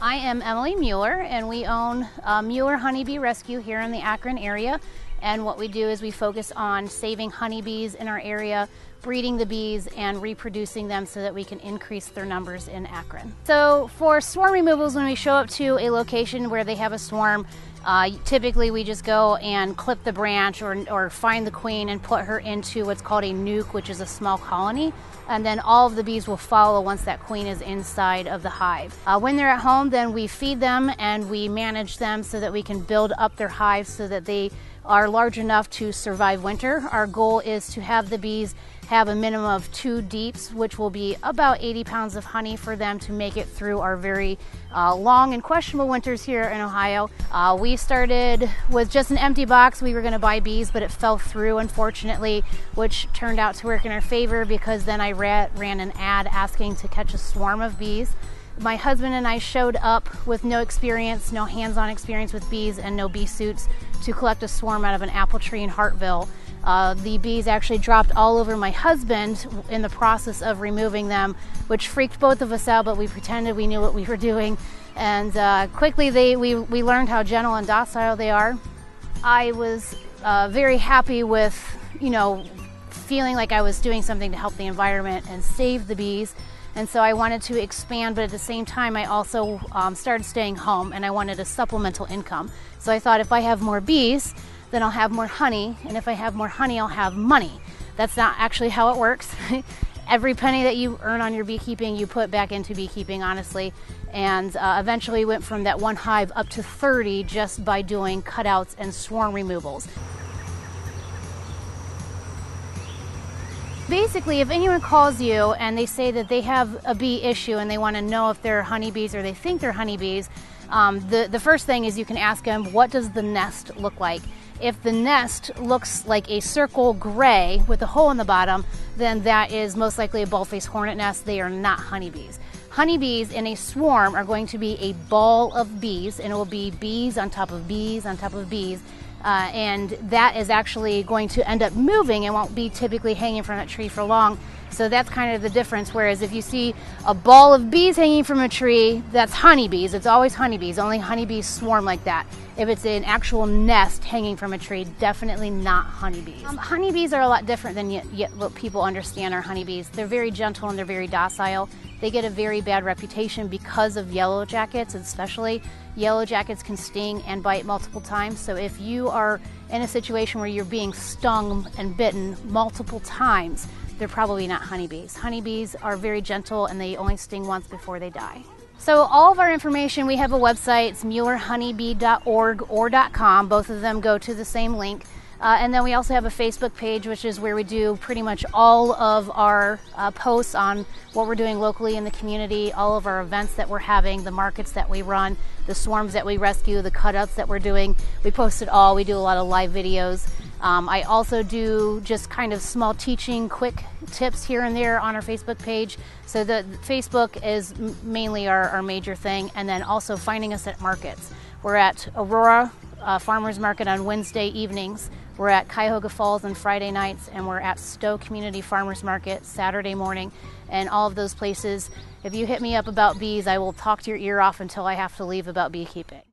I am Emily Mueller, and we own Mueller Honey Bee Rescue here in the Akron area. And what we do is we focus on saving honeybees in our area, breeding the bees, and reproducing them so that we can increase their numbers in Akron. So for swarm removals, when we show up to a location where they have a swarm, typically we just go and clip the branch or find the queen and put her into what's called a nuke, which is a small colony. And then all of the bees will follow once that queen is inside of the hive. When they're at home, then we feed them and we manage them so that we can build up their hives so that they are large enough to survive winter. Our goal is to have the bees have a minimum of 2 deeps, which will be about 80 pounds of honey for them to make it through our very long and questionable winters here in Ohio. We started with just an empty box. We were going to buy bees, but it fell through, unfortunately, which turned out to work in our favor because then I ran an ad asking to catch a swarm of bees. My husband and I showed up with no experience, no hands-on experience with bees, and no bee suits to collect a swarm out of an apple tree in Hartville. The bees actually dropped all over my husband in the process of removing them, which freaked both of us out, but we pretended we knew what we were doing. And quickly we learned how gentle and docile they are. I was very happy with, feeling like I was doing something to help the environment and save the bees. And so I wanted to expand, but at the same time I also started staying home and I wanted a supplemental income. So I thought if I have more bees, then I'll have more honey, and if I have more honey, I'll have money. That's not actually how it works. Every penny that you earn on your beekeeping, you put back into beekeeping, honestly. And eventually went from that 1 hive up to 30 just by doing cutouts and swarm removals. Basically, if anyone calls you and they say that they have a bee issue and they want to know if they're honeybees or they think they're honeybees, the first thing is you can ask them, what does the nest look like? If the nest looks like a circle gray with a hole in the bottom, then that is most likely a bald-faced hornet nest. They are not honeybees. Honeybees in a swarm are going to be a ball of bees, and it will be bees on top of bees on top of bees. And that is actually going to end up moving and won't be typically hanging from that tree for long. So that's kind of the difference. Whereas if you see a ball of bees hanging from a tree, that's honeybees. It's always honeybees. Only honeybees swarm like that. If it's an actual nest hanging from a tree, definitely not honeybees. Honeybees are a lot different than what people understand are honeybees. They're very gentle and they're very docile. They get a very bad reputation because of yellow jackets, especially. Yellow jackets can sting and bite multiple times. So if you are in a situation where you're being stung and bitten multiple times, they're probably not honeybees. Honeybees are very gentle and they only sting once before they die. So all of our information, we have a website, it's muellerhoneybee.org or .com. Both of them go to the same link. And then we also have a Facebook page, which is where we do pretty much all of our posts on what we're doing locally in the community, all of our events that we're having, the markets that we run, the swarms that we rescue, the cutouts that we're doing. We post it all. We do a lot of live videos. I also do just kind of small teaching, quick tips here and there on our Facebook page. So the Facebook is mainly our major thing, and then also finding us at markets. We're at Aurora Farmers Market on Wednesday evenings. We're at Cuyahoga Falls on Friday nights, and we're at Stowe Community Farmers Market Saturday morning. And all of those places, if you hit me up about bees, I will talk to your ear off until I have to leave about beekeeping.